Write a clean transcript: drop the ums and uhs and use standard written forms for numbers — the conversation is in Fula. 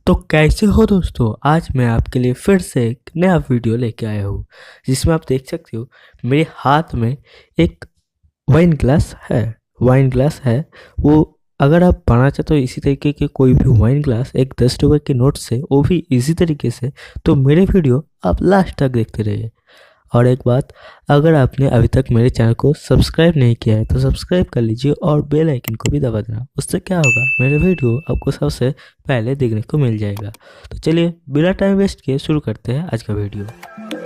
तो कैसे हो दोस्तों। आज मैं आपके लिए फिर से एक नया वीडियो लेके आया हूँ जिसमें आप देख सकते हो मेरे हाथ में एक वाइन ग्लास है। वो अगर आप बनाना चाहते हो इसी तरीके के कोई भी वाइन ग्लास एक 10 रुपये के नोट से, वो भी इसी तरीके से, तो मेरे वीडियो आप लास्ट तक देखते रहिए। और एक बात, अगर आपने अभी तक मेरे चैनल को सब्सक्राइब नहीं किया है तो सब्सक्राइब कर लीजिए और बेल आइकन को भी दबा देना। उससे क्या होगा, मेरे वीडियो आपको सबसे पहले देखने को मिल जाएगा। तो चलिए बिना टाइम वेस्ट किए शुरू करते हैं आज का वीडियो।